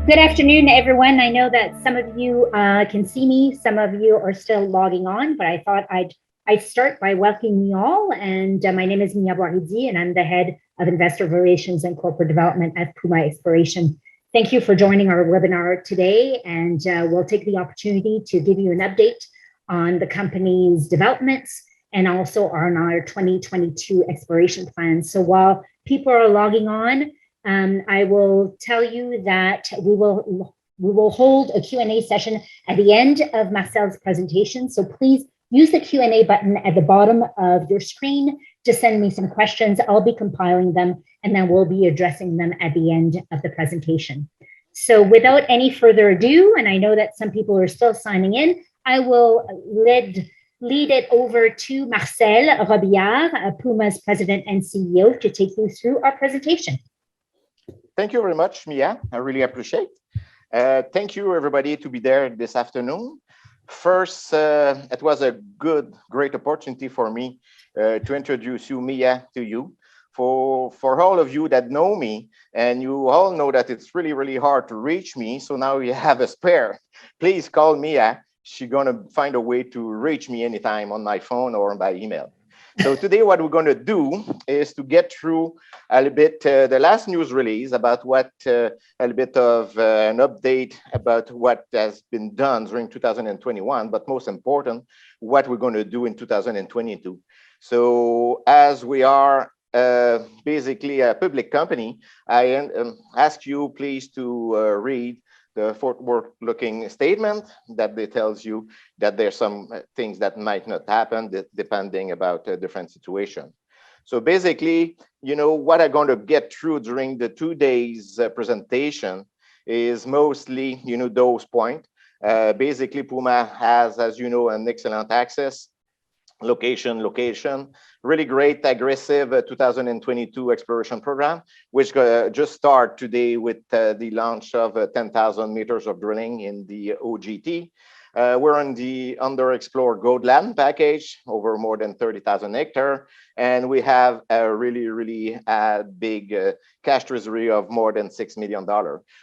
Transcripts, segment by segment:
Good afternoon, everyone. I know that some of you can see me, some of you are still logging on, but I thought I'd start by welcoming you all. And my name is Mia Boaridi, and I'm the head of Investor Relations and Corporate Development at PUMA Exploration. Thank you for joining our webinar today, and we'll take the opportunity to give you an update on the company's developments and also on our 2022 exploration plans. So while people are logging on, I will tell you that we will hold a Q&A session at the end of Marcel's presentation. So please use the Q&A button at the bottom of your screen to send me some questions. I'll be compiling them and then we'll be addressing them at the end of the presentation. So without any further ado, and I know that some people are still signing in, I will lead it over to Marcel Robillard, PUMA's President and CEO, to take you through our presentation. Thank you very much, Mia. I really appreciate. Thank you, everybody, to be there this afternoon. First, it was a great opportunity for me to introduce you, Mia, to you. For all of you that know me, and you all know that it's really, really hard to reach me, so now you have a spare. Please call Mia. She's going to find a way to reach me anytime on my phone or by email. So today what we're going to do is to get through a little bit the last news release about what a little bit of an update about what has been done during 2021, but most important, what we're going to do in 2022. So as we are basically a public company, I ask you please to read the forward-looking statement that tells you that there's some things that might not happen depending about a different situation. So basically, you know, what I'm going to get through during the 2 days presentation is mostly, you know, those points. Basically, PUMA has, as you know, an excellent access, location, really great, aggressive 2022 exploration program, which just start today with the launch of 10,000 meters of drilling in the OGT. We're on the underexplored gold land package, over more than 30,000 hectares, and we have a really big cash treasury of more than $6 million.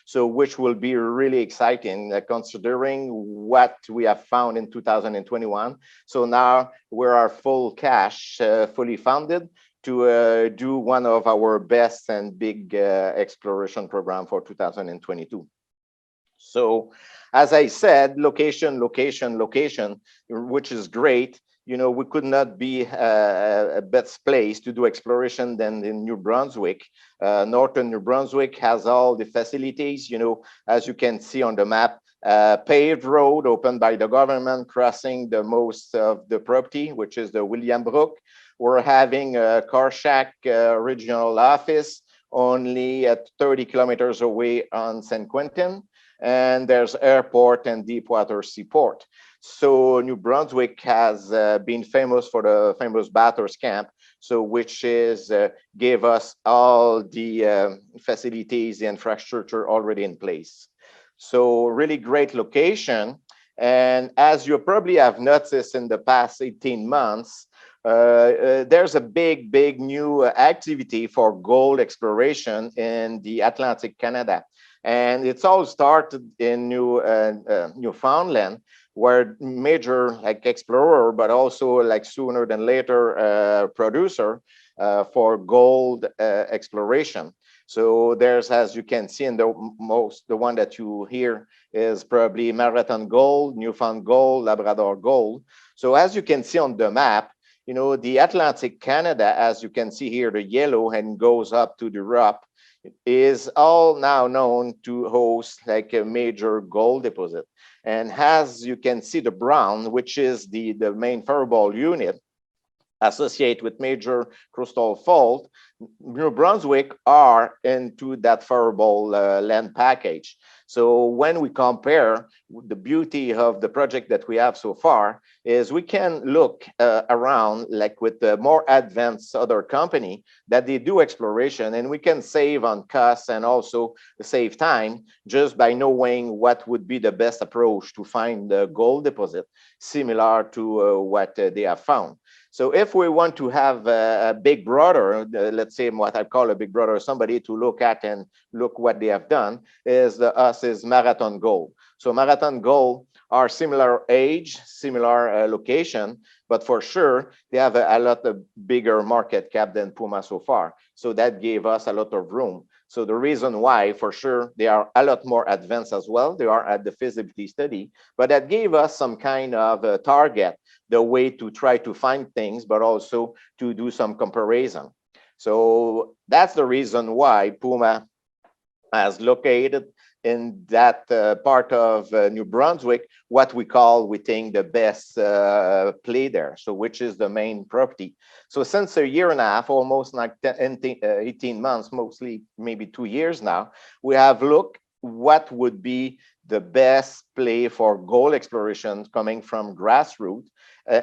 So which will be really exciting considering what we have found in 2021. So now we are full cash, fully funded to do one of our best and big exploration program for 2022. So as I said, location, which is great. You know, we could not be a best place to do exploration than in New Brunswick. Northern New Brunswick has all the facilities, you know, as you can see on the map, paved road opened by the government crossing the most of the property, which is the Williams Brook. We're having a car shack regional office only at 30 kilometers away on St. Quentin. And there's airport and deepwater seaport. So New Brunswick has been famous for the famous Bathurst camp, so which is gave us all the facilities, the infrastructure already in place. So really great location. And as you probably have noticed in the past 18 months, there's a big new activity for gold exploration in the Atlantic Canada. And it's all started in Newfoundland, where major like explorer, but also like sooner than later producer for gold exploration. So there's, as you can see in the one that you hear is probably Maritime Gold, Newfound Gold, Labrador Gold. So as you can see on the map, you know, the Atlantic Canada, as you can see here, the yellow and goes up to the Europe, is all now known to host like a major gold deposit. And as you can see, the brown, which is the main fireball unit associated with major crustal fault, New Brunswick are into that fireball land package. So when we compare the beauty of the project that we have so far is we can look around like with the more advanced other company that they do exploration, and we can save on costs and also save time just by knowing what would be the best approach to find the gold deposit similar to what they have found. So if we want to have a big brother, let's say what I call a big brother, somebody to look at and look what they have done, is us is Marathon Gold. So Marathon Gold are similar age, similar location, but for sure they have a lot of bigger market cap than PUMA so far. So that gave us a lot of room. So the reason why, for sure, they are a lot more advanced as well. They are at the feasibility study, but that gave us some kind of a target, the way to try to find things, but also to do some comparison. So that's the reason why PUMA has located in that part of New Brunswick, what we think the best play there, so which is the main property. So since a year and a half, almost like 18 months, mostly maybe 2 years now, we have looked what would be the best play for gold exploration coming from grassroots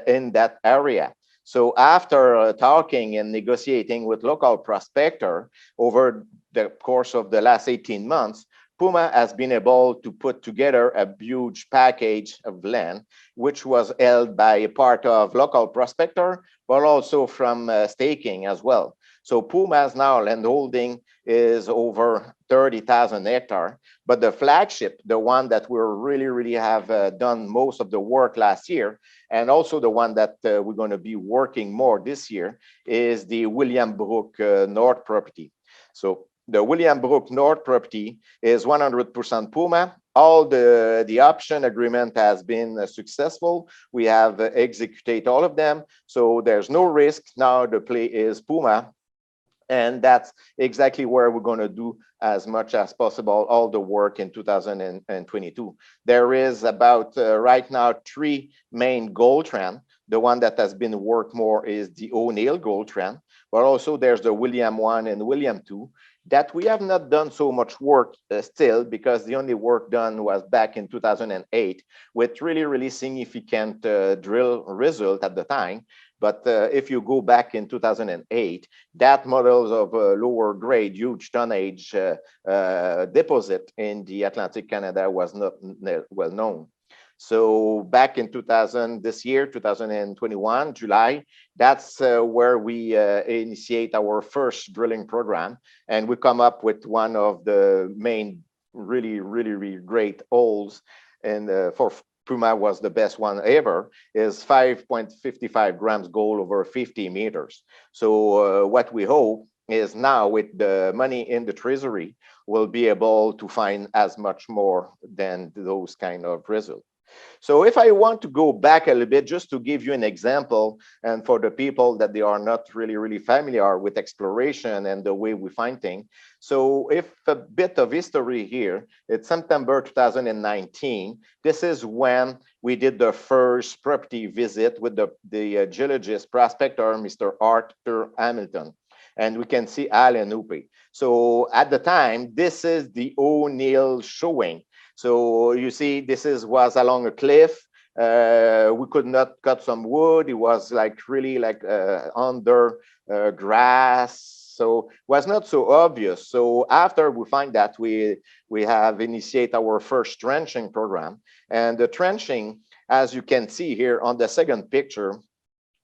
in that area. So after talking and negotiating with local prospector over the course of the last 18 months, PUMA has been able to put together a huge package of land, which was held by a part of local prospector, but also from staking as well. So PUMA's now land holding is over 30,000 hectares, but the flagship, the one that we really have done most of the work last year, and also the one that we're going to be working more this year, is the Williams Brook North property. So the Williams Brook North property is 100% PUMA. All the option agreement has been successful. We have executed all of them. So there's no risk. Now the play is PUMA. And that's exactly where we're going to do as much as possible all the work in 2022. There is about right now 3 main gold trend. The one that has been worked more is the O'Neill gold trend, but also there's the William 1 and William 2 that we have not done so much work still, because the only work done was back in 2008 with really significant drill result at the time. But if you go back in 2008, that models of lower grade, huge tonnage deposit in the Atlantic Canada was not well known. So back in 2021, July, that's where we initiate our first drilling program. And we come up with one of the main really great holes. And for PUMA was the best one ever, is 5.55 grams gold over 50 meters. So what we hope is now with the money in the treasury, we'll be able to find as much more than those kind of results. So if I want to go back a little bit, just to give you an example, and for the people that they are not really familiar with exploration and the way we find things. So if a bit of history here, it's September 2019. This is when we did the first property visit with the geologist prospector, Mr. Arthur Hamilton. And we can see Alan Upe. So at the time, this is the O'Neill showing. So you see, this was along a cliff. We could not cut some wood. It was like really like under grass. So it was not so obvious. So after we find that, we have initiated our first trenching program. And the trenching, as you can see here on the second picture,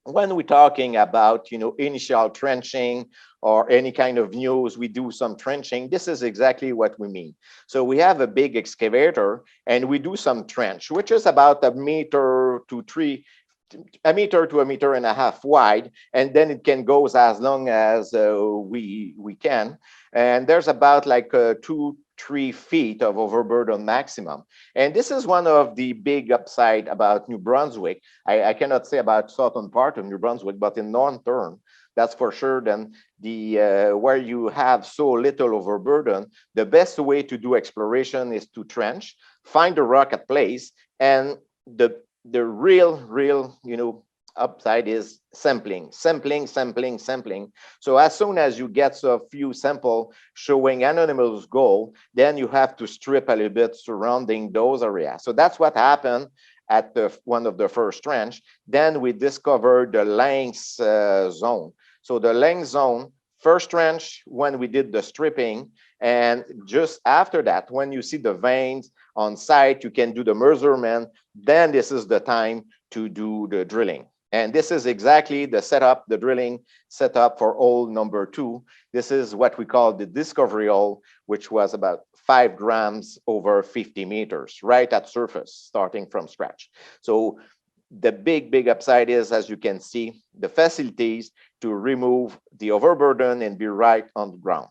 when we're talking about, initial trenching or any kind of news, we do some trenching. This is exactly what we mean. So we have a big excavator and we do some trench, which is about 1 meter to 1.5 meters wide, and then it can go as long as we can. And there's about like 2-3 feet of overburden maximum. And this is one of the big upside about New Brunswick. I cannot say about southern part of New Brunswick, but in northern, that's for sure. Then where you have so little overburden, the best way to do exploration is to trench, find the rock at place, and the real upside is sampling. So as soon as you get a few sample showing anomalous gold, then you have to strip a little bit surrounding those areas. So that's what happened at one of the first trench. Then we discovered the length zone. So the length zone, first trench, when we did the stripping, and just after that, when you see the veins on site, you can do the measurement. Then this is the time to do the drilling. And this is exactly the setup, the drilling setup for hole number 2. This is what we call the discovery hole, which was about 5 grams over 50 meters, right at surface, starting from scratch. So the big upside is, as you can see, the facilities to remove the overburden and be right on the ground.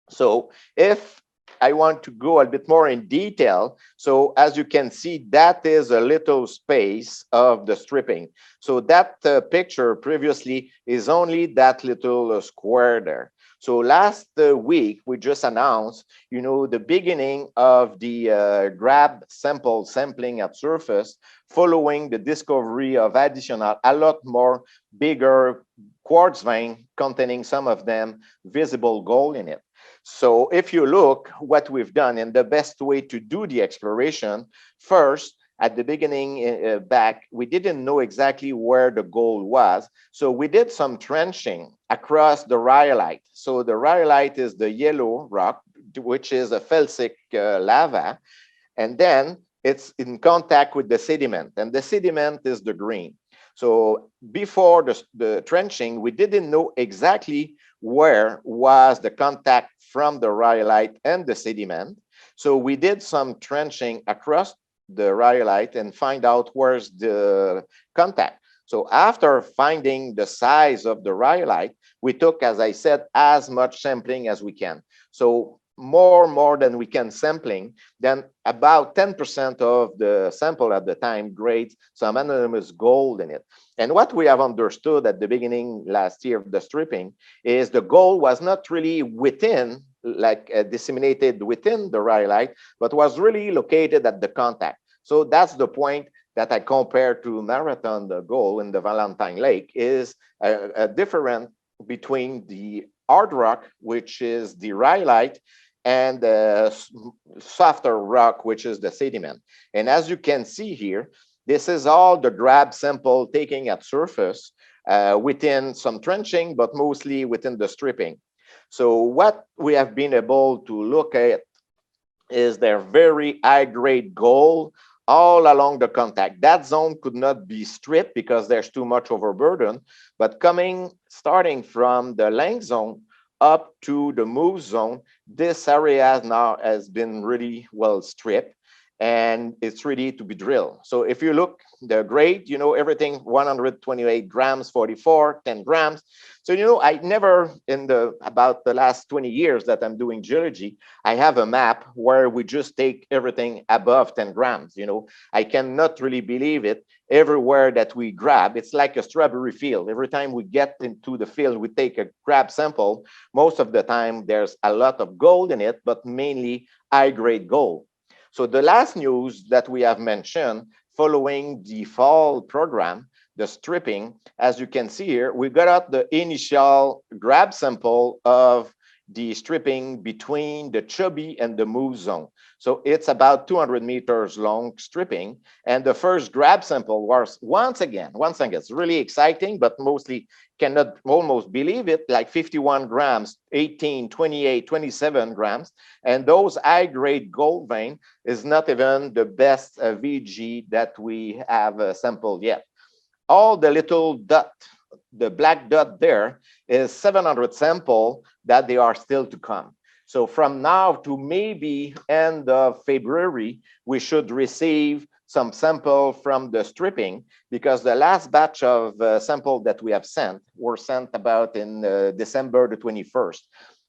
So if I want to go a bit more in detail, so as you can see, that is a little space of the stripping. So that picture previously is only that little square there. So last week, we just announced, the beginning of the grab sample sampling at surface, following the discovery of additional, a lot more bigger quartz vein containing some of them visible gold in it. So if you look what we've done, and the best way to do the exploration, first, at the beginning back, we didn't know exactly where the gold was. So we did some trenching across the rhyolite. So the rhyolite is the yellow rock, which is a felsic lava. And then it's in contact with the sediment, and the sediment is the green. So before the trenching, we didn't know exactly where was the contact from the rhyolite and the sediment. So we did some trenching across the rhyolite and find out where's the contact. So after finding the size of the rhyolite, we took, as I said, as much sampling as we can. So more than we can sampling, then about 10% of the sample at the time grades some anonymous gold in it. And what we have understood at the beginning last year of the stripping is the gold was not really within, like disseminated within the rhyolite, but was really located at the contact. So that's the point that I compare to Marathon the gold in the Valentine Lake, is a difference between the hard rock, which is the rhyolite, and the softer rock, which is the sediment. And as you can see here, this is all the grab sample taking at surface within some trenching, but mostly within the stripping. So what we have been able to look at is their very high-grade gold all along the contact. That zone could not be stripped because there's too much overburden, but starting from the length zone up to the move zone, this area now has been really well stripped and it's ready to be drilled. So if you look the grade, everything 128 grams, 44, 10 grams. So, I never, about the last 20 years that I'm doing geology, I have a map where we just take everything above 10 grams. I cannot really believe it. Everywhere that we grab, it's like a strawberry field. Every time we get into the field, we take a grab sample. Most of the time, there's a lot of gold in it, but mainly high-grade gold. So the last news that we have mentioned following the fall program, the stripping, as you can see here, we got out the initial grab sample of the stripping between the chubby and the move zone. So it's about 200 meters long stripping. And the first grab sample was once again, it's really exciting, but mostly cannot almost believe it, like 51 grams, 18, 28, 27 grams. And those high-grade gold vein is not even the best VG that we have sampled yet. All the little dot, the black dot there is 700 sample that they are still to come. So from now to maybe end of February, we should receive some sample from the stripping, because the last batch of sample that we have sent were sent about in December the 21st,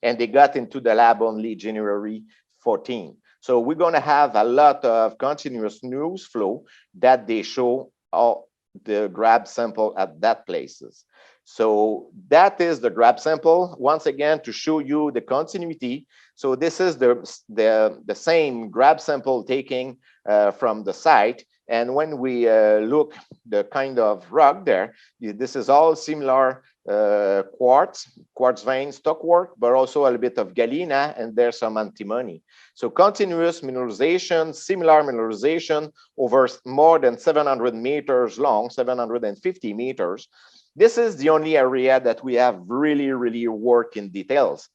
and they got into the lab only January 14. So we're going to have a lot of continuous news flow that they show all the grab sample at that places. So that is the grab sample. Once again, to show you the continuity. So this is the same grab sample taking from the site. And when we look the kind of rock there, this is all similar quartz vein stockwork, but also a little bit of galena, and there's some antimony. So continuous mineralization, similar mineralization over more than 700 meters long, 750 meters. This is the only area that we have really worked in details.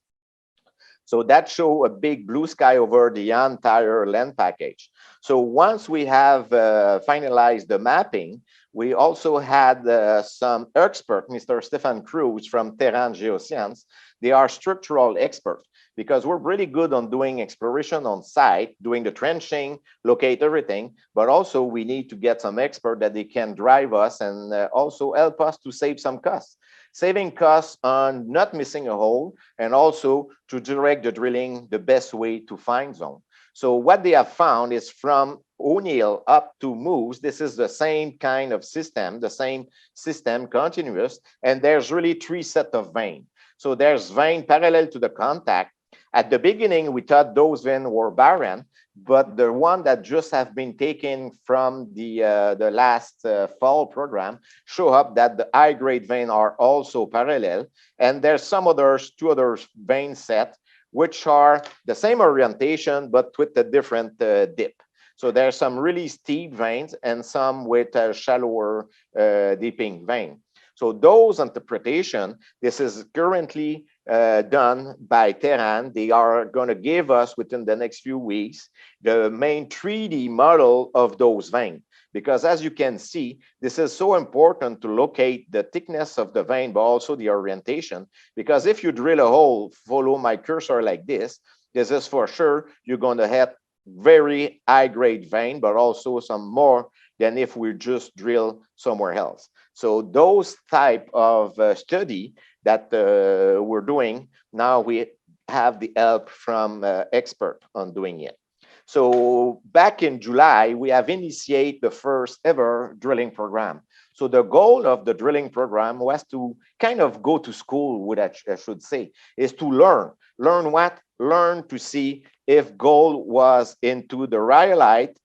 So that show a big blue sky over the entire land package. So once we have finalized the mapping, we also had some expert, Mr. Stefan Cruz from Terran Geoscience. They are structural experts because we're really good on doing exploration on site, doing the trenching, locate everything, but also we need to get some expert that they can drive us and also help us to save some costs. Saving costs on not missing a hole and also to direct the drilling the best way to find zone. So what they have found is from O'Neill up to Moose, this is the same kind of system, the same system continuous, and there's really three sets of veins. So there's vein parallel to the contact. At the beginning, we thought those veins were barren, but the one that just have been taken from the last fall program show up that the high-grade veins are also parallel, and there's some others, two other vein set, which are the same orientation, but with a different dip. So there's some really steep veins and some with a shallower dipping vein. So those interpretation, this is currently done by Terran. They are going to give us within the next few weeks the main 3D model of those veins. Because as you can see, this is so important to locate the thickness of the vein, but also the orientation. Because if you drill a hole, follow my cursor like this is for sure you're going to have very high-grade vein, but also some more than if we just drill somewhere else. So those type of study that we're doing, now we have the help from expert on doing it. So back in July, we have initiated the first ever drilling program. So the goal of the drilling program was to kind of go to school, what I should say, is to learn. Learn what? Learn to see if gold was into the rhyolite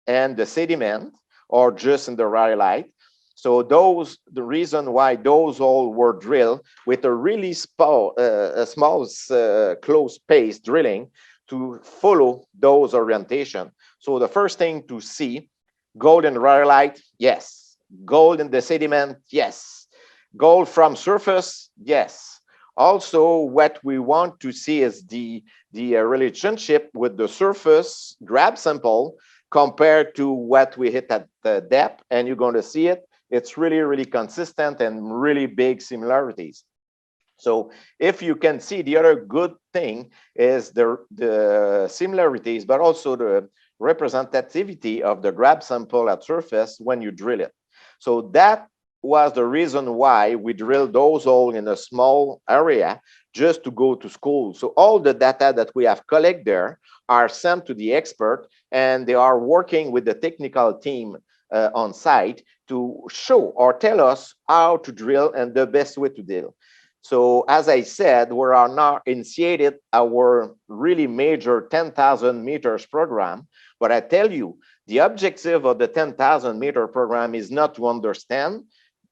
and the sediment or just in the rhyolite. So those, the reason why those all were drilled with a really small close space drilling to follow those orientation. So the first thing to see, gold in rhyolite, yes. Gold in the sediment, yes. Gold from surface, yes. Also, what we want to see is the relationship with the surface grab sample compared to what we hit at the depth, and you're going to see it. It's really, really consistent and really big similarities. So if you can see, the other good thing is the similarities, but also the representativity of the grab sample at surface when you drill it. So that was the reason why we drilled those holes in a small area just to go to school. So all the data that we have collected there are sent to the expert, and they are working with the technical team on site to show or tell us how to drill and the best way to drill. So as I said, we are now initiated our really major 10,000 meters program. But I tell you, the objective of the 10,000 meter program is not to understand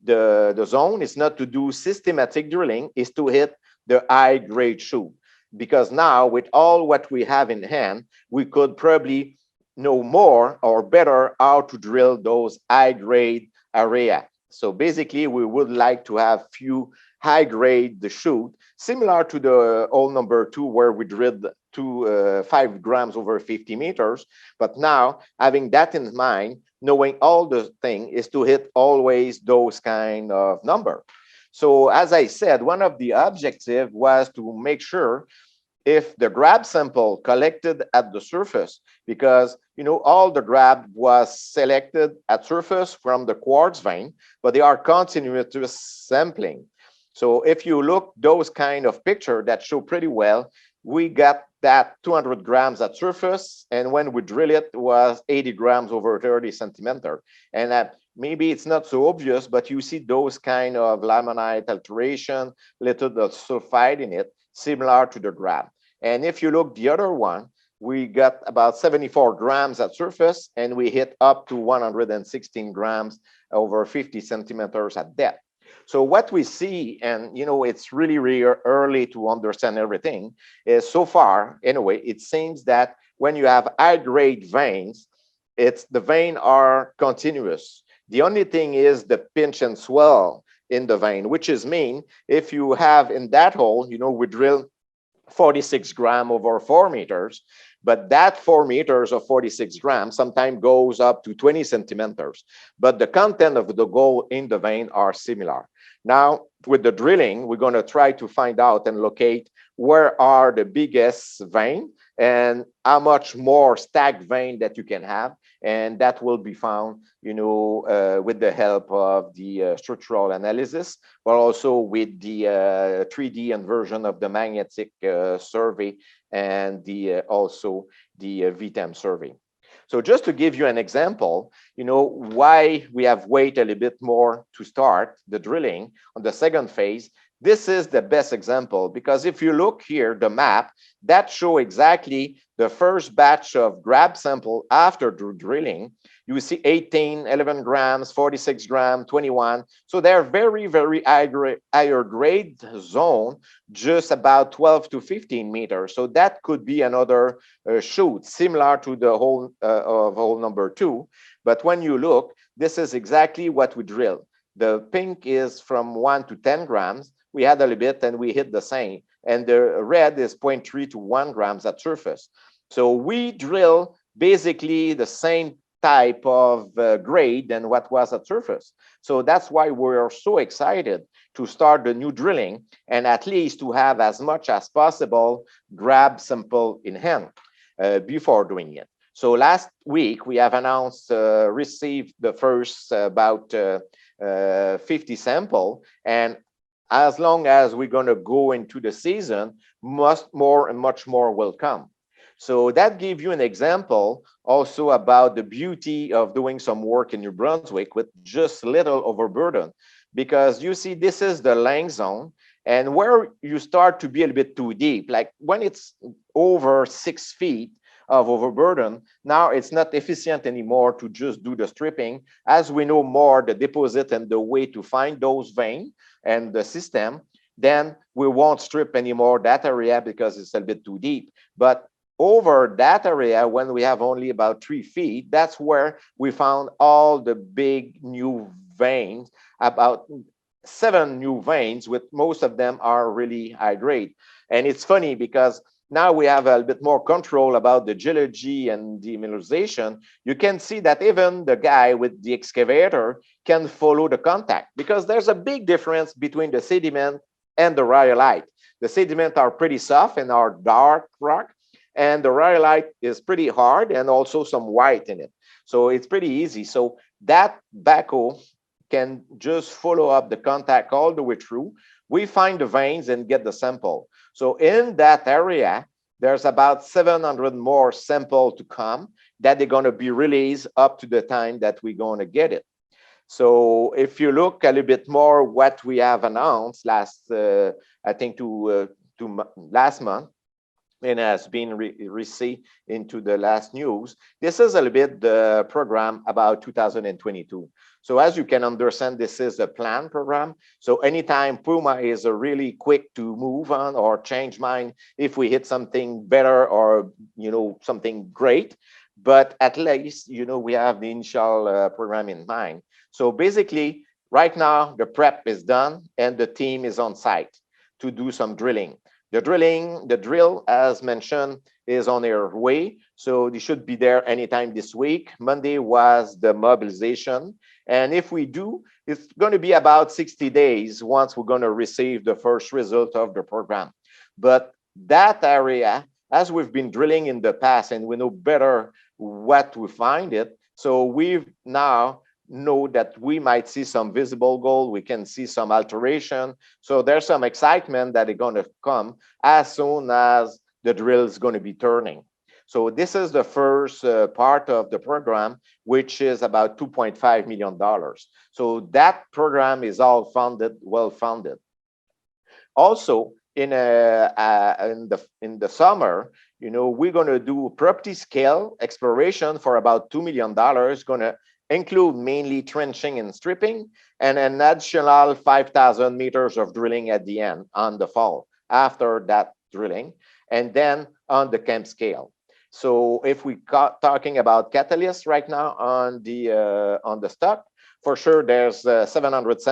the zone, it's not to do systematic drilling, is to hit the high grade shoot. Because now with all what we have in hand, we could probably know more or better how to drill those high grade area. So basically we would like to have few high grade the shoot, similar to the hole number 2 where we drilled 5 grams over 50 meters. But now having that in mind, knowing all the thing is to hit always those kind of number. So as I said, one of the objectives was to make sure if the grab sample collected at the surface, because all the grab was selected at surface from the quartz vein, but they are continuous sampling. So if you look those kind of picture that show pretty well, we got that 200 grams at surface, and when we drill it was 80 grams over 30 centimeter. And maybe it's not so obvious, but you see those kind of limonite alteration, little sulfide in it, similar to the grab. And if you look the other one, we got about 74 grams at surface, and we hit up to 116 grams over 50 centimeters at depth. So what we see, and it's really, really early to understand everything, is so far, anyway, it seems that when you have high-grade veins, the veins are continuous. The only thing is the pinch and swell in the vein, which is mean if you have in that hole, we drill 46 grams over 4 meters, but that 4 meters of 46 grams sometimes goes up to 20 centimeters, but the content of the gold in the vein are similar. Now, with the drilling, we're going to try to find out and locate where are the biggest vein and how much more stacked vein that you can have, and that will be found, with the help of the structural analysis, but also with the 3D inversion of the magnetic survey and also the VTEM survey. So just to give you an example, why we have waited a little bit more to start the drilling on the second phase. This is the best example, because if you look here, the map, that show exactly the first batch of grab sample after drilling. You see 18, 11 grams, 46 grams, 21. So they're very, very higher grade zone, just about 12 to 15 meters. So that could be another shoot, similar to the hole of hole number 2. But when you look, this is exactly what we drill. The pink is from 1 to 10 grams. We had a little bit and we hit the same. And the red is 0.3 to 1 grams at surface. So we drill basically the same type of grade than what was at surface. So that's why we're so excited to start the new drilling and at least to have as much as possible grab sample in hand before doing it. So last week we have announced, received the first about 50 sample, and as long as we're going to go into the season, much more will come. So that gives you an example also about the beauty of doing some work in New Brunswick with just little overburden, because you see this is the length zone, and where you start to be a little bit too deep, like when it's over 6 feet of overburden, now it's not efficient anymore to just do the stripping. As we know more the deposit and the way to find those veins and the system, then we won't strip anymore that area because it's a bit too deep. But over that area, when we have only about 3 feet, that's where we found all the big new veins, about 7 new veins, with most of them are really high grade. And it's funny because now we have a bit more control about the geology and the mineralization. You can see that even the guy with the excavator can follow the contact, because there's a big difference between the sediment and the rhyolite. The sediment are pretty soft and are dark rock, and the rhyolite is pretty hard and also some white in it. So it's pretty easy. So that backhoe can just follow up the contact all the way through. We find the veins and get the sample. So in that area, there's about 700 more sample to come that they're going to be released up to the time that we're going to get it. So if you look a little bit more what we have announced last, I think last month, and has been received into the last news, this is a little bit the program about 2022. So as you can understand, this is a planned program. So anytime PUMA is really quick to move on or change mind if we hit something better or something great, but at least we have the initial program in mind. So basically, right now the prep is done and the team is on site to do some drilling. The drill, as mentioned, is on their way. So they should be there anytime this week. Monday was the mobilization. And if we do, it's going to be about 60 days once we're going to receive the first result of the program. But that area, as we've been drilling in the past and we know better what we find it, so we've now know that we might see some visible gold, we can see some alteration. So there's some excitement that is going to come as soon as the drill is going to be turning. So this is the first part of the program, which is about $2.5 million. So that program is all funded, well funded. Also, in the summer, we're going to do property scale exploration for about $2 million, going to include mainly trenching and stripping, and an additional 5,000 meters of drilling at the end on the fall after that drilling, and then on the camp scale. So if we talking about catalysts right now on the stock, for sure there's 700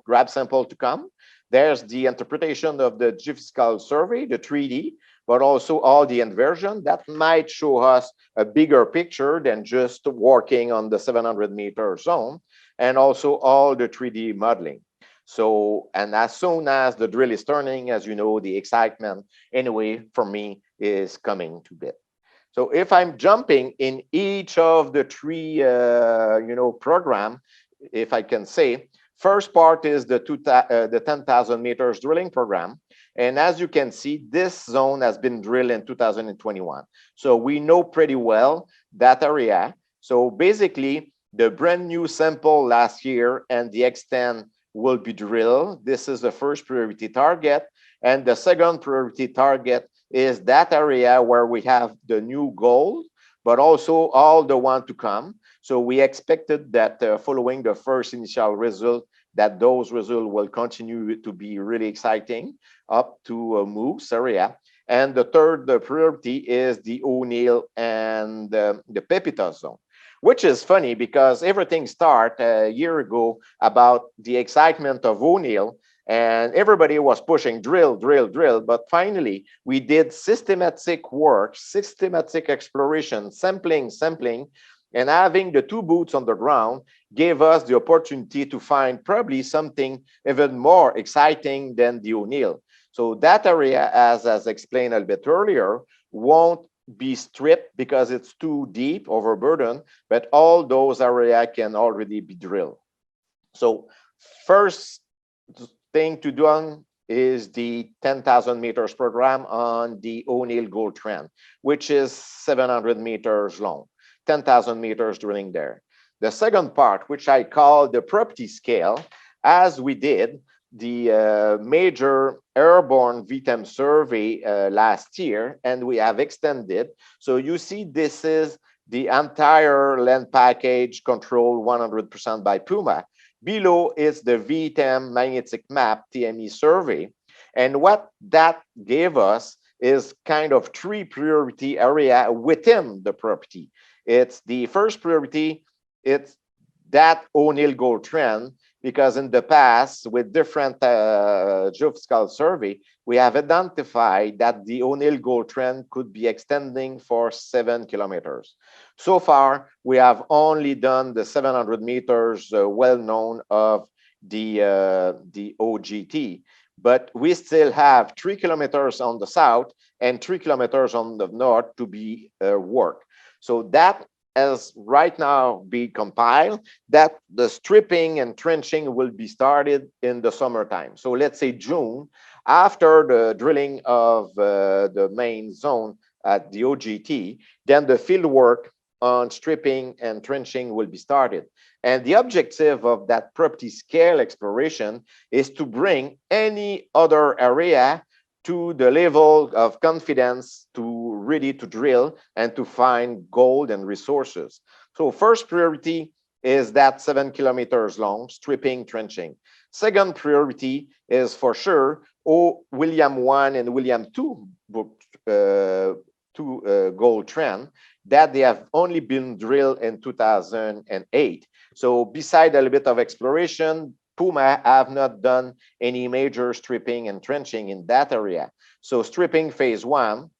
grab sample to come. There's the interpretation of the geophysical survey, the 3D, but also all the inversion that might show us a bigger picture than just working on the 700-meter zone, and also all the 3D modeling. So, and as soon as the drill is turning, as you know, the excitement anyway for me is coming to bit. So if I'm jumping in each of the three, program, if I can say, first part is the 10,000 meters drilling program. And as you can see, this zone has been drilled in 2021. So we know pretty well that area. So basically, the brand new sample last year and the extent will be drilled. This is the first priority target. And the second priority target is that area where we have the new gold, but also all the one to come. So we expected that following the first initial result, that those results will continue to be really exciting up to Moose area. And the third priority is the O'Neill and the Pepita zone, which is funny because everything started a year ago about the excitement of O'Neill, and everybody was pushing drill, drill, drill. But finally, we did systematic work, systematic exploration, sampling, and having the two boots on the ground gave us the opportunity to find probably something even more exciting than the O'Neill. So that area, as explained a bit earlier, won't be stripped because it's too deep, overburdened, but all those areas can already be drilled. So first thing to do is the 10,000 meters program on the O'Neill Gold Trend, which is 700 meters long, 10,000 meters drilling there. The second part, which I call the property scale, as we did the major airborne VTEM survey last year, and we have extended. So you see, this is the entire land package controlled 100% by PUMA. Below is the VTEM magnetic map TME survey. And what that gave us is kind of three priority area within the property. It's the first priority, it's that O'Neill Gold Trend, because in the past, with different geophysical survey, we have identified that the O'Neill Gold Trend could be extending for 7 kilometers. So far, we have only done the 700 meters well-known of the OGT, but we still have 3 kilometers on the south and 3 kilometers on the north to be worked. So that as right now be compiled, that the stripping and trenching will be started in the summertime. So let's say June, after the drilling of the main zone at the OGT, then the field work on stripping and trenching will be started. And the objective of that property scale exploration is to bring any other area to the level of confidence to ready to drill and to find gold and resources. So first priority is that 7 kilometers long, stripping, trenching. Second priority is for sure William 1 and William 2 gold trend that they have only been drilled in 2008. So beside a little bit of exploration, PUMA have not done any major stripping and trenching in that area. So stripping phase 1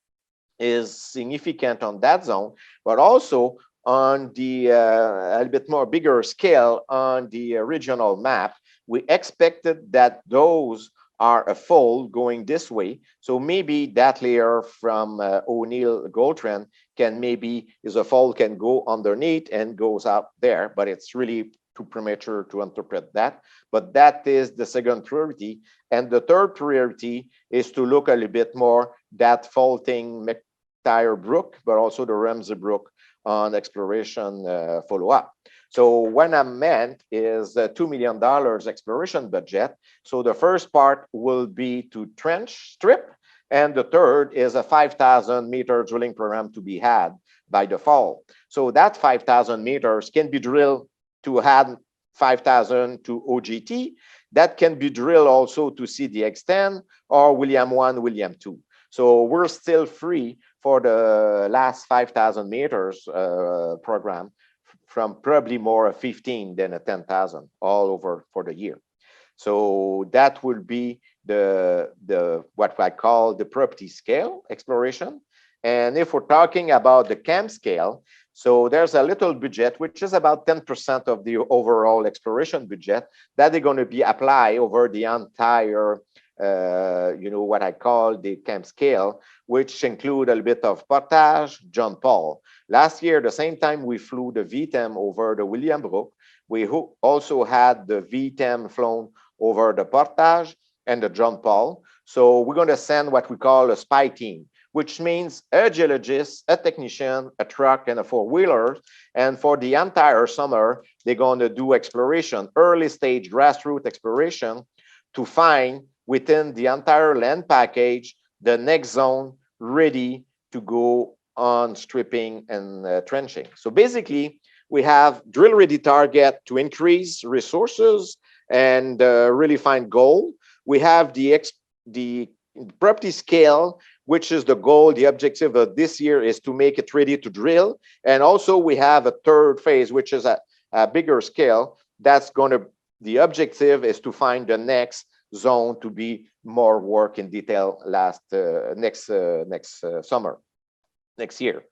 is significant on that zone, but also on the a little bit more bigger scale on the regional map, we expected that those are a fold going this way. So maybe that layer from O'Neill Gold Trend can maybe is a fold can go underneath and goes out there, but it's really too premature to interpret that. But that is the second priority. And the third priority is to look a little bit more that faulting McTire Brook, but also the Ramsey Brook on exploration follow-up. So what I meant is a $2 million exploration budget. So the first part will be to trench, strip, and the third is a 5,000 meter drilling program to be had by the fall. So that 5,000 meters can be drilled to add 5,000 to OGT. That can be drilled also to see the extent or William 1, William 2. So we're still free for the last 5,000 meters program from probably more of 15 than a 10,000 all over for the year. So that will be what I call the property scale exploration. And if we're talking about the camp scale, so there's a little budget, which is about 10% of the overall exploration budget, that they're going to be applied over the entire, what I call the camp scale, which include a little bit of portage, John Paul. Last year, the same time we flew the VTEM over the Williams Brook, we also had the VTEM flown over the portage and the John Paul. So we're going to send what we call a spy team, which means a geologist, a technician, a truck, and a four-wheeler. And for the entire summer, they're going to do exploration, early stage grassroots exploration, to find within the entire land package the next zone ready to go on stripping and trenching. So basically, we have drill-ready target to increase resources and really find gold. We have the property scale, which is the goal, the objective of this year is to make it ready to drill. And also we have a third phase, which is a bigger scale. That's going to, the objective is to find the next zone to be more work in detail next summer, next year.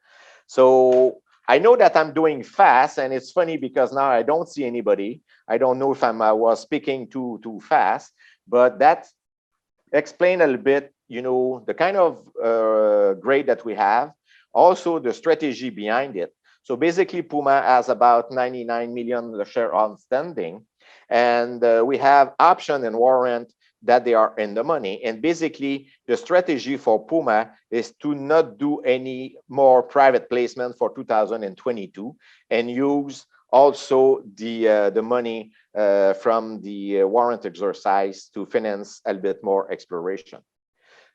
So I know that I'm doing fast, and it's funny because now I don't see anybody. I don't know if I was speaking too fast, but that explain a little bit, the kind of grade that we have, also the strategy behind it. So basically, PUMA has about 99 million share outstanding, and we have option and warrant that they are in the money. And basically, the strategy for PUMA is to not do any more private placement for 2022 and use also the money from the warrant exercise to finance a little bit more exploration.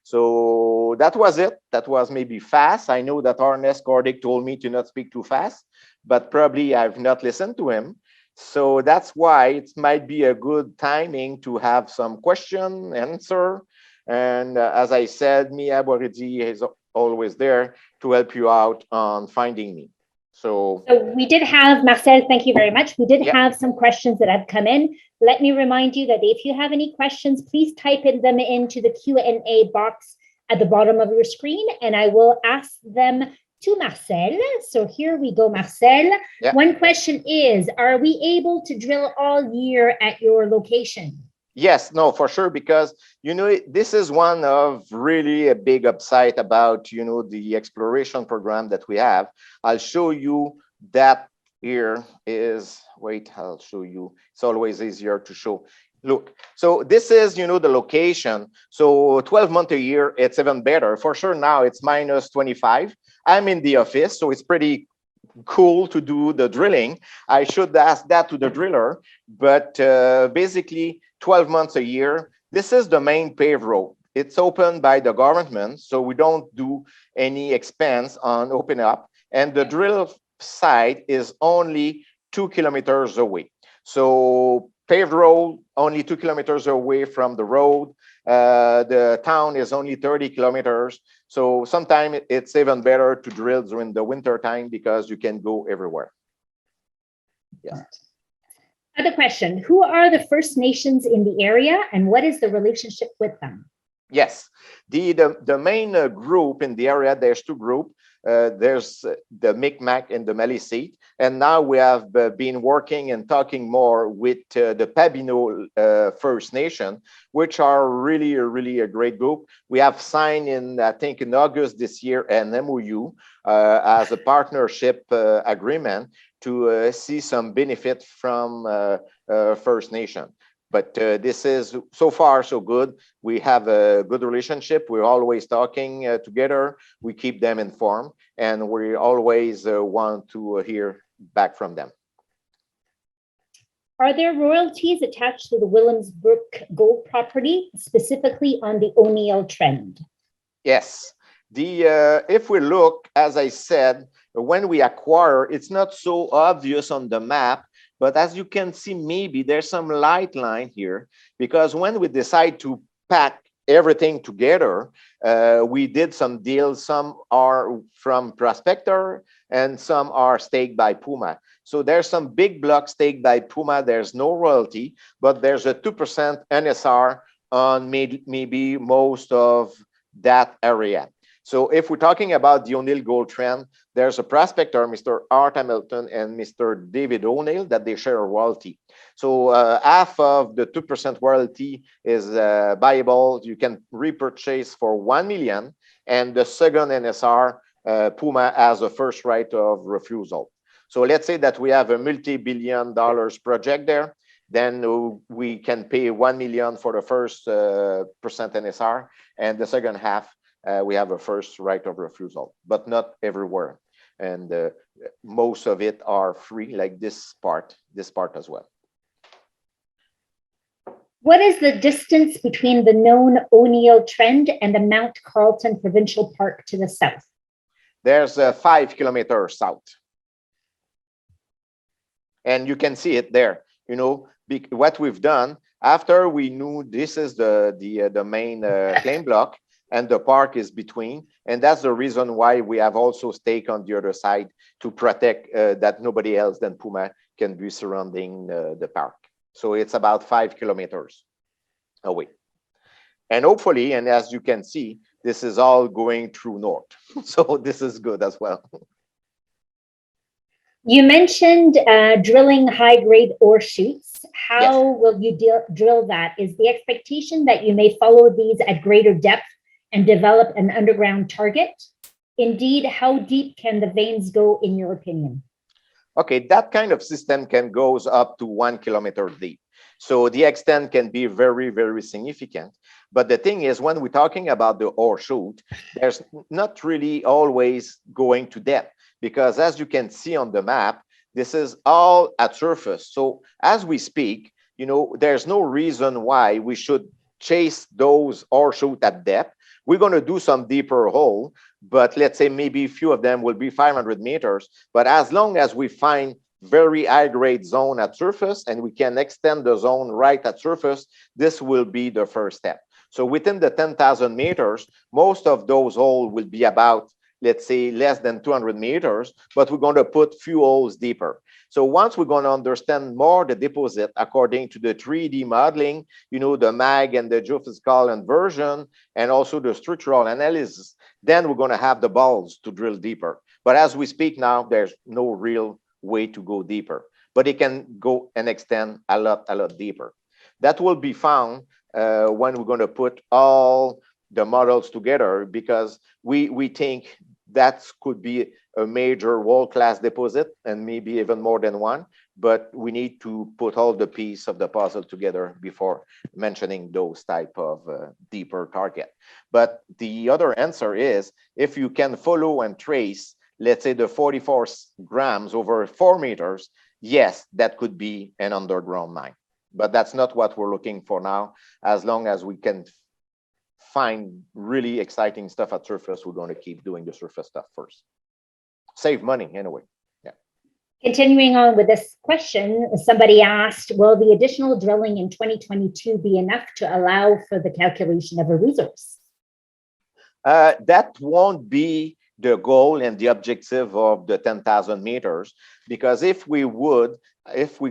So that was it. That was maybe fast. I know that Ernest Cordic told me to not speak too fast, but probably I've not listened to him. So that's why it might be a good timing to have some question, answer. And as I said, Mia Boridi is always there to help you out on finding me. So we did have, Marcel, thank you very much. We did have some questions that have come in. Let me remind you that if you have any questions, please type them into the Q&A box at the bottom of your screen, and I will ask them to Marcel. So here we go, Marcel. One question is, are we able to drill all year at your location? Yes, no, for sure, because, this is one of really a big upside about, the exploration program that we have. I'll show you that here is, wait, I'll show you. It's always easier to show. Look, so this is, the location. So 12 months a year, it's even better. For sure now it's minus 25. I'm in the office, so it's pretty cool to do the drilling. I should ask that to the driller, but basically 12 months a year, this is the main paved road. It's opened by the government, so we don't do any expense on open up. And the drill site is only 2 kilometers away. So paved road, only 2 kilometers away from the road. The town is only 30 kilometers. So sometimes it's even better to drill during the winter time because you can go everywhere. Yes. Other question, who are the First Nations in the area and what is the relationship with them? Yes, the main group in the area, there's two groups. There's the Mi'kmaq and the Maliseet, and now we have been working and talking more with the Pabino First Nation, which are really a great group. We have signed in, I think in August this year, an MOU as a partnership agreement to see some benefit from First Nation. But this is so far so good. We have a good relationship. We're always talking together. We keep them informed, and we always want to hear back from them. Are there royalties attached to the Williams Brook gold property, specifically on the O'Neill trend? Yes. If we look, as I said, when we acquire, it's not so obvious on the map. But as you can see, maybe there's some light line here, because when we decide to pack everything together, we did some deals. Some are from Prospector and some are staked by PUMA. So there's some big blocks staked by PUMA. There's no royalty, but there's a 2% NSR on maybe most of that area. So if we're talking about the O'Neill gold trend, there's a prospector, Mr. Art Hamilton and Mr. David O'Neill, that they share a royalty. So half of the 2% royalty is buyable. You can repurchase for 1 million, and the second NSR, PUMA has a first right of refusal. So let's say that we have a multi-billion dollars project there. Then we can pay 1 million for the first percent NSR, and the second half we have a first right of refusal, but not everywhere. And most of it are free, like this part as well. What is the distance between the known O'Neill trend and the Mount Carleton Provincial Park to the south? There's 5 kilometers south. And you can see it there. You know, what we've done, after we knew this is the main claim block, and the park is between. And that's the reason why we have also stake on the other side to protect that nobody else than PUMA can be surrounding the park. So it's about 5 kilometers away. And hopefully, and as you can see, this is all going through north. So this is good as well. You mentioned drilling high-grade ore shoots. How will you drill that? Is the expectation that you may follow these at greater depth and develop an underground target? Indeed, how deep can the veins go, in your opinion? Okay, that kind of system can goes up to 1 kilometer deep. So the extent can be very, very significant. But the thing is, when we're talking about the ore shoot, there's not really always going to depth, because as you can see on the map, this is all at surface. So as we speak, you know, there's no reason why we should chase those ore shoot at depth. We're going to do some deeper hole, but let's say maybe a few of them will be 500 meters. But as long as we find very high grade zone at surface and we can extend the zone right at surface, this will be the first step. So within the 10,000 meters, most of those holes will be about, let's say, less than 200 meters, but we're going to put few holes deeper. So once we're going to understand more the deposit according to the 3D modeling, you know, the MAG and the geophysical inversion, and also the structural analysis, then we're going to have the balls to drill deeper. But as we speak now, there's no real way to go deeper, but it can go and extend a lot deeper. That will be found when we're going to put all the models together, because we think that could be a major world-class deposit and maybe even more than one, but we need to put all the pieces of the puzzle together before mentioning those type of deeper target. But the other answer is, if you can follow and trace, let's say, the 44 grams over 4 meters, yes, that could be an underground mine. But that's not what we're looking for now. As long as we can find really exciting stuff at surface, we're going to keep doing the surface stuff first. Save money anyway. Yeah. Continuing on with this question, somebody asked, will the additional drilling in 2022 be enough to allow for the calculation of a resource? That won't be the goal and the objective of the 10,000 meters, because if we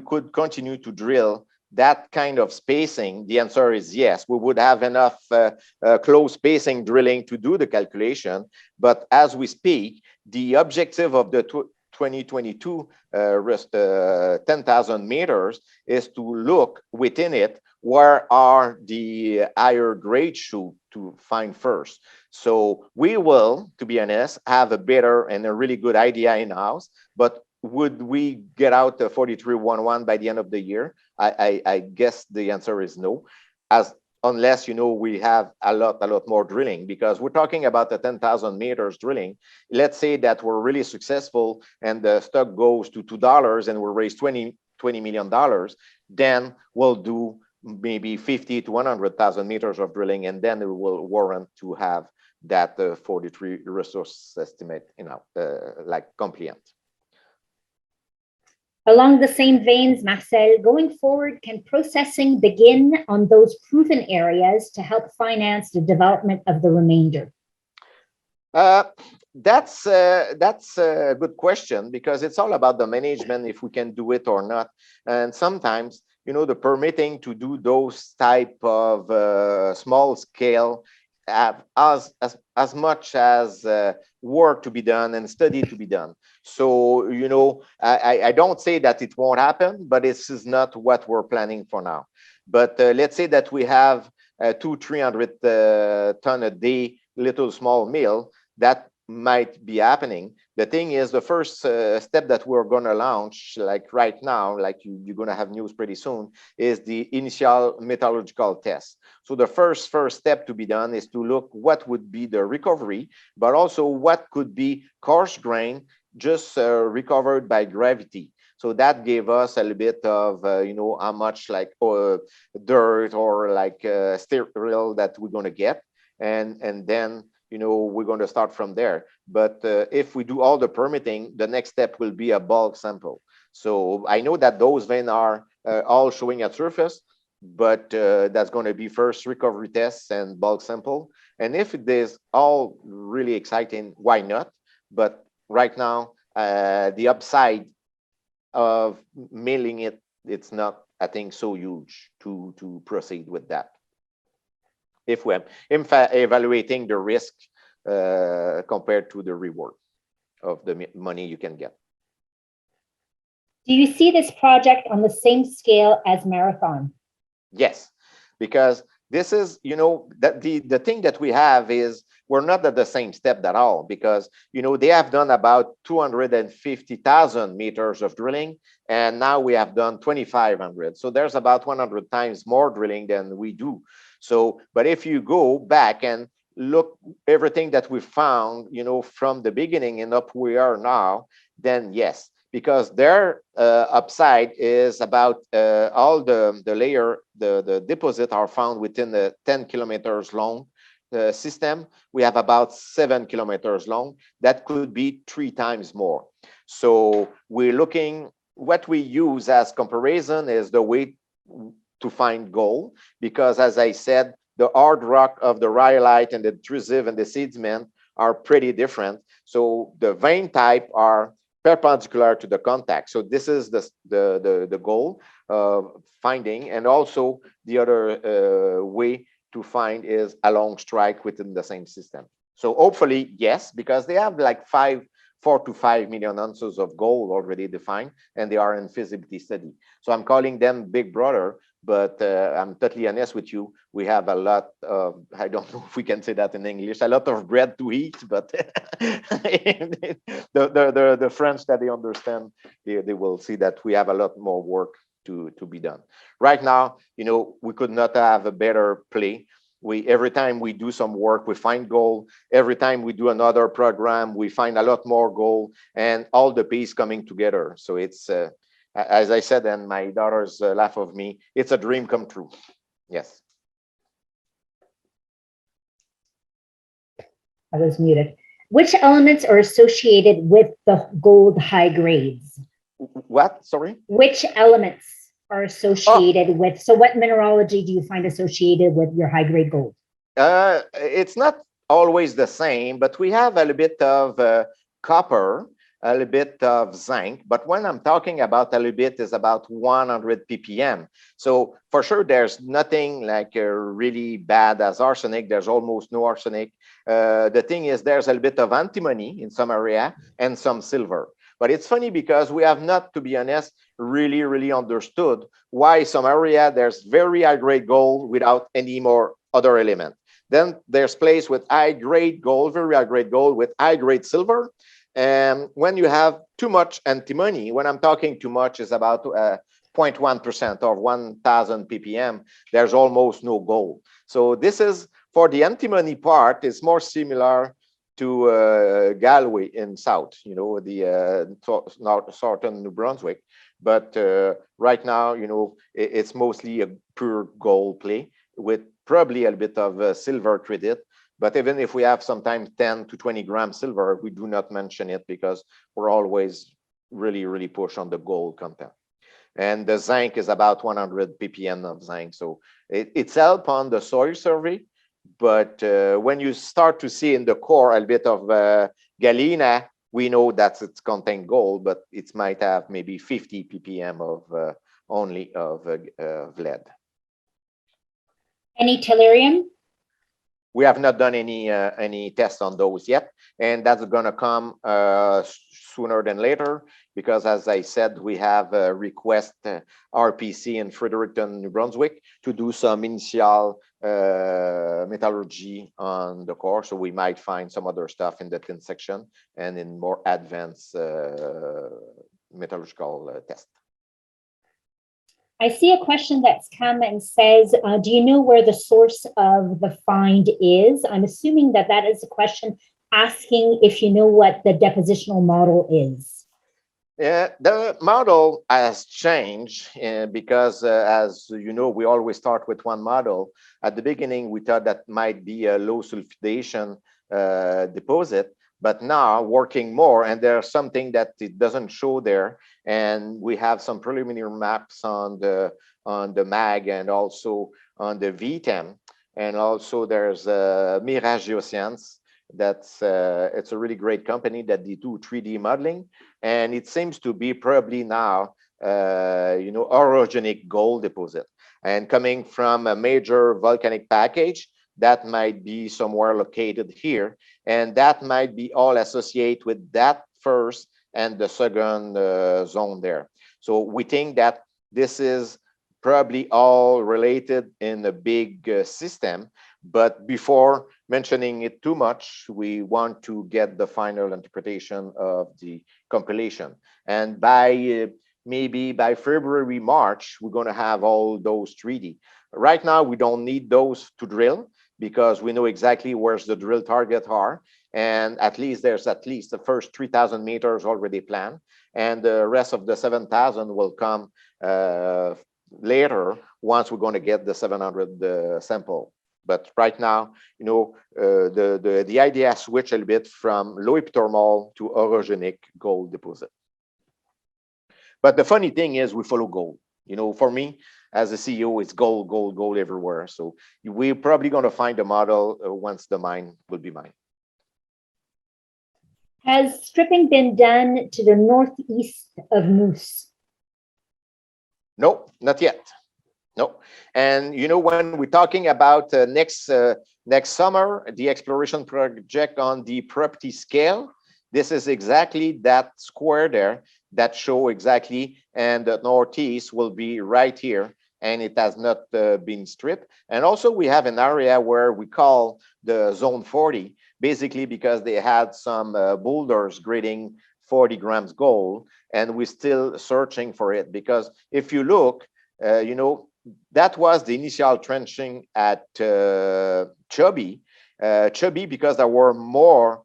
could continue to drill that kind of spacing, the answer is yes. We would have enough close spacing drilling to do the calculation. But as we speak, the objective of the 2022 10,000 meters is to look within it, where are the higher grade shoot to find first. So we will, to be honest, have a better and a really good idea in-house, but would we get out the 4311 by the end of the year? I guess the answer is no, unless, you know, we have a lot more drilling, because we're talking about the 10,000 meters drilling. Let's say that we're really successful and the stock goes to $2 and we'll raise $20 million, then we'll do maybe 50 to 100,000 meters of drilling, and then it will warrant to have that 43 resource estimate, you know, like compliant. Along the same veins, Marcel, going forward, can processing begin on those proven areas to help finance the development of the remainder? That's a good question, because it's all about the management, if we can do it or not. And sometimes, you know, the permitting to do those type of small scale have as much as work to be done and study to be done. So, you know, I don't say that it won't happen, but this is not what we're planning for now. But let's say that we have 200-300 ton a day little small mill, that might be happening. The thing is, the first step that we're going to launch, like right now, like you're going to have news pretty soon, is the initial metallurgical test. So the first step to be done is to look what would be the recovery, but also what could be coarse grain just recovered by gravity. So that gave us a little bit of, you know, how much like dirt or like sterol that we're going to get. And then, you know, we're going to start from there. But if we do all the permitting, the next step will be a bulk sample. So I know that those veins are all showing at surface, but that's going to be first recovery tests and bulk sample. And if it is all really exciting, why not? But right now, the upside of milling it, it's not, I think, so huge to proceed with that. If we're evaluating the risk compared to the reward of the money you can get. Do you see this project on the same scale as Marathon? Yes, because this is, you know, that the thing that we have is we're not at the same step at all, because, you know, they have done about 250,000 meters of drilling, and now we have done 2,500. So there's about 100 times more drilling than we do. So, but if you go back and look everything that we found, you know, from the beginning and up we are now, then yes, because their upside is about all the layer, the deposit are found within the 10 kilometers long system. We have about 7 kilometers long. That could be 3 times more. So we're looking, what we use as comparison is the way to find gold, because as I said, the hard rock of the rhyolite and the intrusive and the sediment are pretty different. So the vein type are perpendicular to the contact. So this is the goal of finding. And also the other way to find is along strike within the same system. So hopefully, yes, because they have like 4 to 5 million ounces of gold already defined, and they are in feasibility study. So I'm calling them Big Brother, but I'm totally honest with you. We have a lot of, I don't know if we can say that in English, a lot of bread to eat, but the French that they understand, they will see that we have a lot more work to be done. Right now, you know, we could not have a better play. Every time we do some work, we find gold. Every time we do another program, we find a lot more gold, and all the pieces coming together. So it's, as I said, and my daughters laugh of me, it's a dream come true. Yes. I was muted. Which elements are associated with the gold high grades? What? Sorry? Which elements are associated with, so what mineralogy do you find associated with your high grade gold? It's not always the same, but we have a little bit of copper, a little bit of zinc, but when I'm talking about a little bit is about 100 ppm. So for sure, there's nothing like really bad as arsenic. There's almost no arsenic. The thing is, there's a little bit of antimony in some area and some silver. But it's funny because we have not, to be honest, really understood why some area there's very high grade gold without any more other element. Then there's place with high grade gold, very high grade gold with high grade silver. And when you have too much antimony, when I'm talking too much is about 0.1% or 1,000 ppm, there's almost no gold. So this is, for the antimony part, is more similar to Galway in south, you know, the southern New Brunswick. But right now, you know, it's mostly a pure gold play with probably a bit of silver credit. But even if we have sometimes 10 to 20 grams silver, we do not mention it because we're always really push on the gold content. And the zinc is about 100 ppm of zinc. So it's help on the soil survey. But when you start to see in the core a bit of galena, we know that it's contain gold, but it might have maybe 50 ppm only of lead. Any tellurium? We have not done any tests on those yet, and that's going to come sooner than later, because as I said, we have a request RPC in Fredericton, New Brunswick, to do some initial metallurgy on the core. So we might find some other stuff in the thin section and in more advanced metallurgical test. I see a question that's come and says, do you know where the source of the find is? I'm assuming that that is a question asking if you know what the depositional model is. Yeah, the model has changed because, as you know, we always start with one model. At the beginning, we thought that might be a low sulfidation deposit, but now working more, and there's something that it doesn't show there, and we have some preliminary maps on the MAG and also on the VTEM, and also there's Mirage Geoscience. That's it's a really great company that they do 3D modeling, and it seems to be probably now you know, orogenic gold deposit, and coming from a major volcanic package that might be somewhere located here, and that might be all associated with that first and the second zone there. So we think that this is probably all related in a big system, but before mentioning it too much, we want to get the final interpretation of the compilation. And by maybe by February, March, we're going to have all those 3D. Right now, we don't need those to drill because we know exactly where's the drill target are. And at least there's at least the first 3,000 meters already planned. And the rest of the 7,000 will come later once we're going to get the 700 sample. But right now, you know, the idea switched a little bit from low epithermal to orogenic gold deposit. But the funny thing is we follow gold. You know, for me, as a CEO, it's gold, gold, gold everywhere. So we're probably going to find a model once the mine will be mined. Has stripping been done to the northeast of Moose? No, not yet. No. And, you know, when we're talking about next summer, the exploration project on the property scale, this is exactly that square there that show exactly, and the northeast will be right here, and it has not been stripped. And also we have an area where we call the zone 40, basically because they had some boulders grading 40 grams gold, and we're still searching for it, because if you look, you know, that was the initial trenching at Chubby, because there were more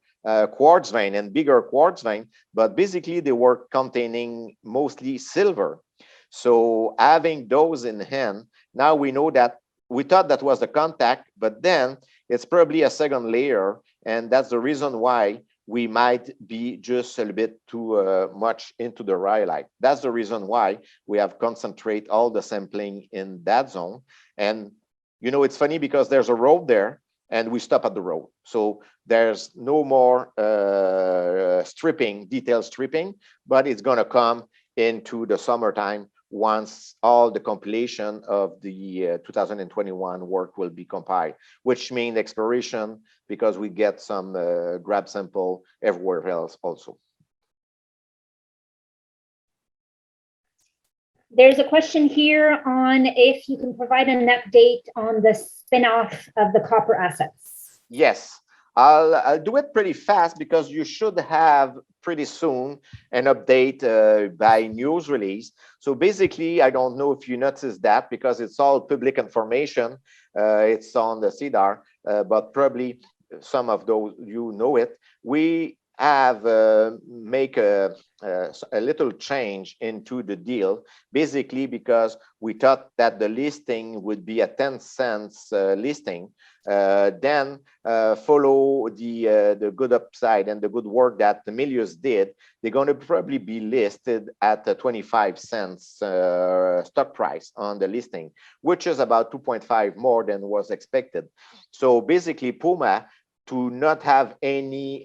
quartz vein and bigger quartz vein, but basically they were containing mostly silver. So having those in hand, now we know that we thought that was the contact, but then it's probably a second layer, and that's the reason why we might be just a little bit too much into the rhyolite. That's the reason why we have concentrate all the sampling in that zone. And, you know, it's funny because there's a road there and we stop at the road. So there's no more stripping, detailed stripping, but it's going to come into the summertime once all the compilation of the 2021 work will be compiled, which means exploration, because we get some grab sample everywhere else also. There's a question here on if you can provide an update on the spin-off of the copper assets. Yes, I'll do it pretty fast because you should have pretty soon an update by news release. So basically, I don't know if you noticed that because it's all public information. It's on the CDAR, but probably some of those you know it. We have make a little change into the deal, basically because we thought that the listing would be a 10 cents listing, then follow the good upside and the good work that the Milius did. They're going to probably be listed at a 25 cents stock price on the listing, which is about 2.5 more than was expected. So basically PUMA, to not have any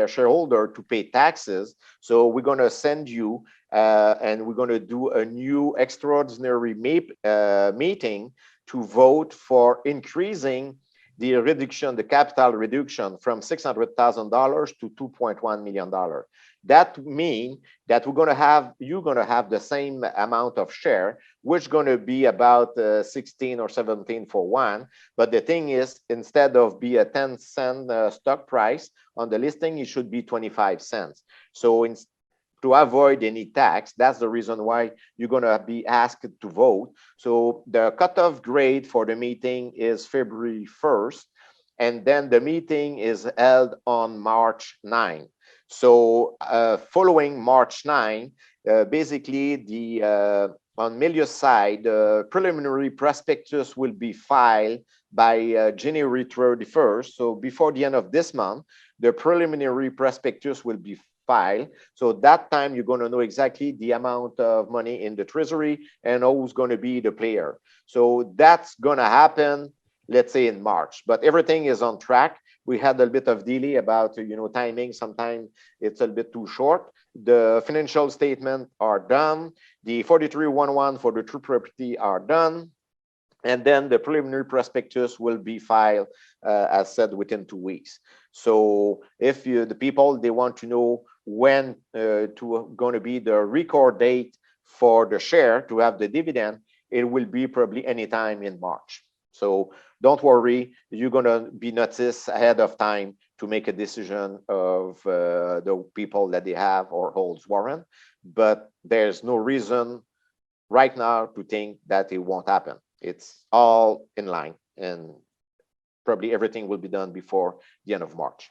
shareholder to pay taxes, so we're going to send you and we're going to do a new extraordinary meeting to vote for increasing the reduction, the capital reduction from $600,000 to $2.1 million. That means that you're going to have the same amount of share, which is going to be about 16 or 17 for one. But the thing is, instead of be a 10-cent stock price on the listing, it should be 25 cents. So to avoid any tax, that's the reason why you're going to be asked to vote. So the cutoff grade for the meeting is February 1st, and then the meeting is held on March 9. So following March 9, basically on Melius side, the preliminary prospectus will be filed by January 31st. So before the end of this month, the preliminary prospectus will be filed. So that time you're going to know exactly the amount of money in the treasury and who's going to be the player. So that's going to happen, let's say, in March, but everything is on track. We had a bit of delay about timing. Sometimes it's a bit too short. The financial statements are done. The 4311 for the true property are done. And then the preliminary prospectus will be filed, as said, within 2 weeks. So if the people, they want to know when going to be the record date for the share to have the dividend, it will be probably anytime in March. So don't worry, you're going to be noticed ahead of time to make a decision of the people that they have or holds warrant. But there's no reason right now to think that it won't happen. It's all in line, and probably everything will be done before the end of March.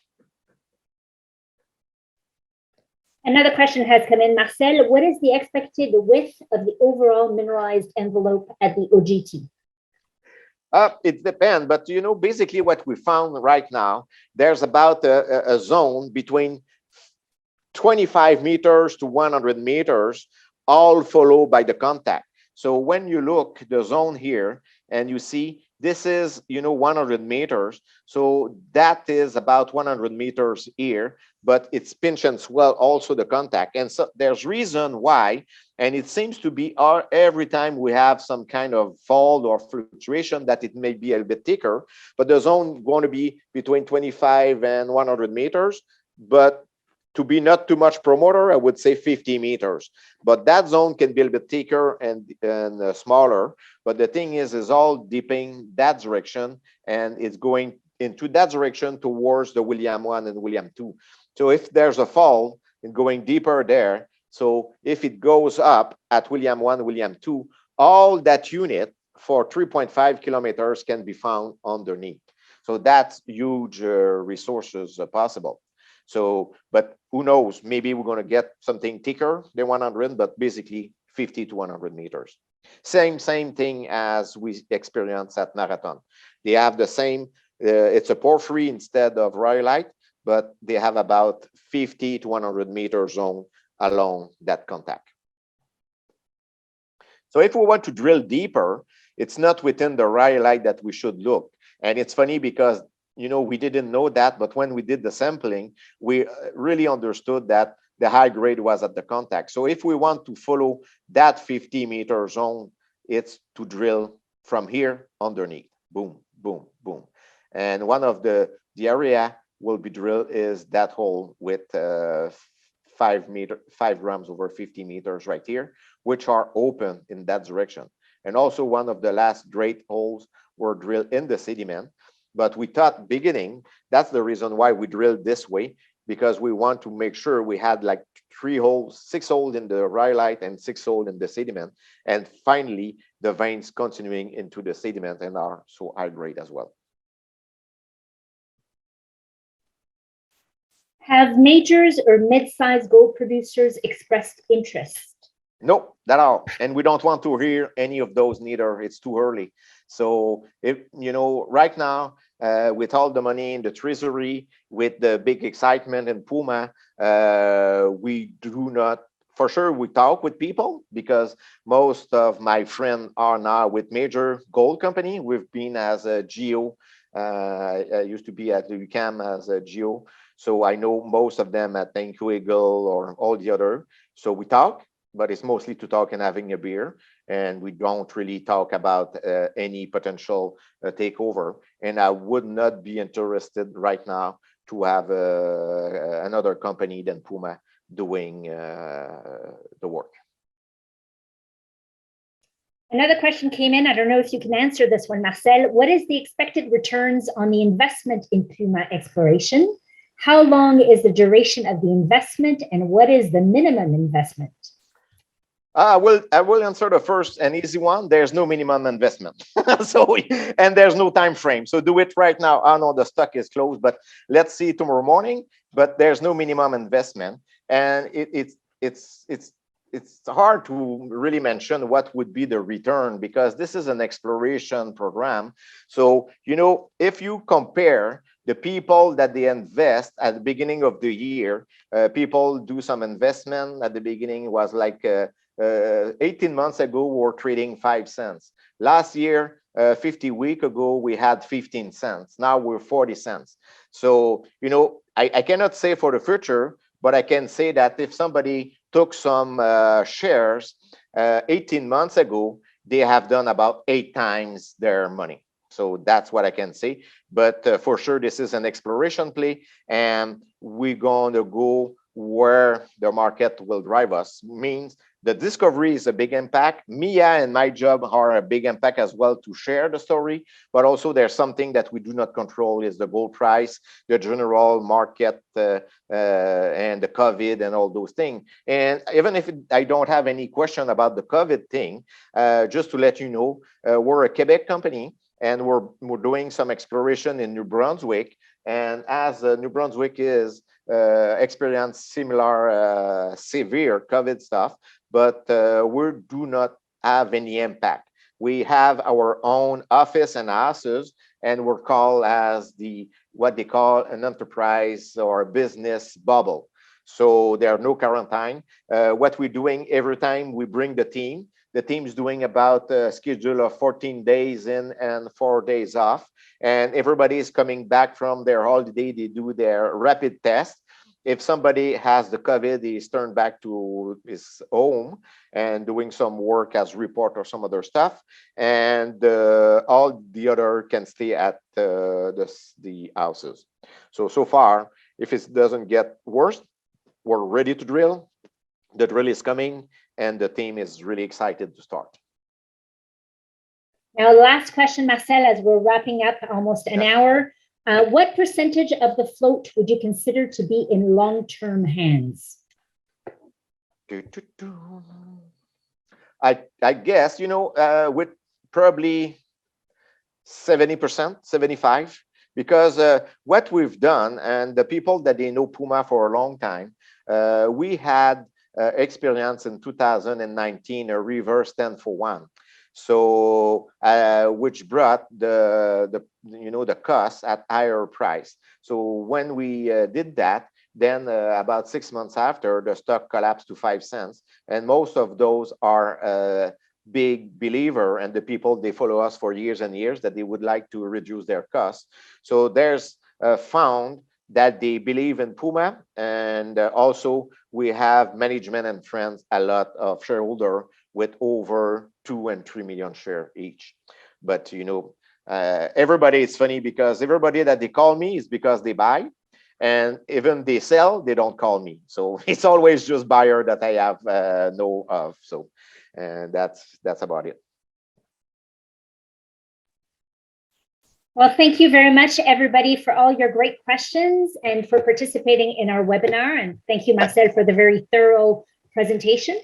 Another question has come in, Marcel. What is the expected width of the overall mineralized envelope at the OGT? It depends, but basically what we found right now, there's about a zone between 25 meters to 100 meters, all followed by the contact. So when you look the zone here and you see this is 100 meters, so that is about 100 meters here, but it's pinch and swell also the contact. And so there's reason why, and it seems to be every time we have some kind of fall or fluctuation that it may be a bit thicker, but the zone going to be between 25 and 100 meters, but to be not too much promoter, I would say 50 meters. But that zone can be a bit thicker and smaller. But the thing is all dipping that direction, and it's going into that direction towards the William 1 and William 2. So if there's a fall, it's going deeper there. So if it goes up at William 1, William 2, all that unit for 3.5 kilometers can be found underneath. So that's huge resources possible. So, but who knows, maybe we're going to get something thicker than 100, but basically 50 to 100 meters. Same thing as we experienced at Marathon. They have the same, it's a porphyry instead of rhyolite, but they have about 50 to 100 meter zone along that contact. So if we want to drill deeper, it's not within the rhyolite that we should look. And it's funny because we didn't know that, but when we did the sampling, we really understood that the high grade was at the contact. So if we want to follow that 50 meter zone, it's to drill from here underneath. Boom, boom, boom. And one of the area will be drilled is that hole with 5 grams over 50 meters right here, which are open in that direction. And also one of the last great holes were drilled in the sediment. But we thought beginning, that's the reason why we drilled this way, because we want to make sure we had like 6 holes in the rhyolite and 6 holes in the sediment. And finally, the veins continuing into the sediment and are so high grade as well. Have majors or mid-sized gold producers expressed interest? Nope, not all. And we don't want to hear any of those neither. It's too early. So if right now, with all the money in the treasury, with the big excitement in PUMA, we do not, for sure, we talk with people because most of my friends are now with major gold company. We've been as a geo, I used to be at the UQAM as a geo. So I know most of them at Thank You Eagle or all the other. So we talk. but it's mostly to talk and having a beer. And we don't really talk about any potential takeover. And I would not be interested right now to have another company than PUMA doing the work. Another question came in. I don't know if you can answer this one, Marcel. What is the expected returns on the investment in PUMA Exploration? How long is the duration of the investment, and what is the minimum investment? I will answer the first and easy one. There's no minimum investment. And there's no time frame. So do it right now. I know the stock is closed, but let's see tomorrow morning. But there's no minimum investment, and it's hard to really mention what would be the return, because this is an exploration program. So, you know, if you compare the people that they invest at the beginning of the year, people do some investment at the beginning. It was like 18 months ago, we were trading 5 cents. Last year, 50 weeks ago, we had 15 cents. Now we're 40 cents. So, you know, I cannot say for the future, but I can say that if somebody took some shares 18 months ago, they have done about 8 times their money. So that's what I can say. But for sure, this is an exploration play, and we're going to go where the market will drive us. Means the discovery is a big impact. Mia and my job are a big impact as well to share the story, but also there's something that we do not control, is the gold price, the general market, and the COVID and all those things. And even if I don't have any question about the COVID thing, just to let you know, we're a Quebec company, and we're doing some exploration in New Brunswick. And as New Brunswick is experienced similar severe COVID stuff, but we do not have any impact. We have our own office and houses, and we're called as what they call an enterprise or business bubble. So there are no quarantine. What we're doing every time we bring the team is doing about a schedule of 14 days in and 4 days off. And everybody is coming back from their holiday. They do their rapid test. If somebody has the COVID, he's turned back to his home and doing some work as report or some other stuff. And all the other can stay at the houses. So far, if it doesn't get worse, we're ready to drill. The drill is coming, and the team is really excited to start. Now, last question, Marcel, as we're wrapping up almost an hour. What percentage of the float would you consider to be in long-term hands? I guess, you know, with probably 70%, 75%, because what we've done, and the people that they know PUMA for a long time, we had experience in 2019, a reverse 10-for-1. So which brought the cost at higher price. So when we did that, then about 6 months after, the stock collapsed to 5 cents, and most of those are big believer, and the people, they follow us for years and years, that they would like to reduce their costs. So there's found that they believe in PUMA, and also we have management and friends, a lot of shareholder with over 2 and 3 million shares each. But you know, everybody, it's funny because everybody that they call me is because they buy, and even they sell, they don't call me. So it's always just buyer that I have know of. So and that's about it. Well, thank you very much, everybody, for all your great questions and for participating in our webinar. And thank you, Marcel, for the very thorough presentation.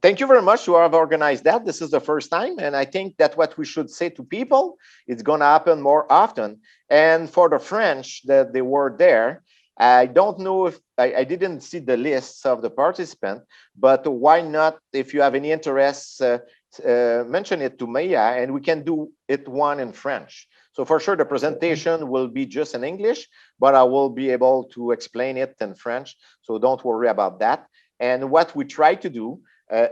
Thank you very much to have organized that. This is the first time, and I think that what we should say to people, it's going to happen more often. And for the French that they were there, I don't know if I didn't see the lists of the participants, but why not, if you have any interest, mention it to Maya, and we can do it one in French. So for sure, the presentation will be just in English, but I will be able to explain it in French. So don't worry about that. And what we try to do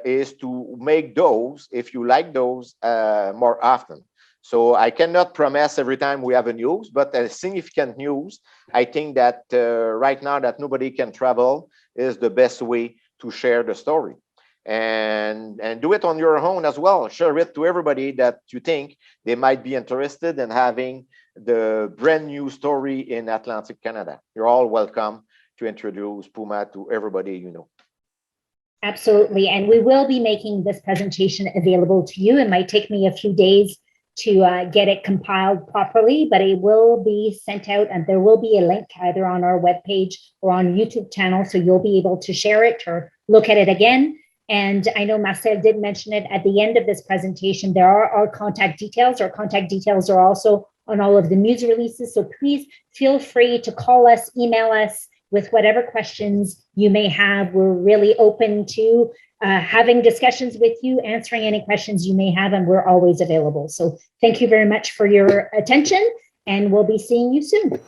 is to make those, if you like those, more often. So I cannot promise every time we have a news, but a significant news, I think that right now that nobody can travel is the best way to share the story. and do it on your own as well. Share it to everybody that you think they might be interested in having the brand new story in Atlantic Canada. You're all welcome to introduce PUMA to everybody you know. Absolutely. And we will be making this presentation available to you. It might take me a few days to get it compiled properly, but it will be sent out, and there will be a link either on our webpage or on YouTube channel, so you'll be able to share it or look at it again. And I know Marcel did mention it at the end of this presentation. There are our contact details. Our contact details are also on all of the news releases. So please feel free to call us, email us with whatever questions you may have. We're really open to having discussions with you, answering any questions you may have, and we're always available. So thank you very much for your attention, and we'll be seeing you soon.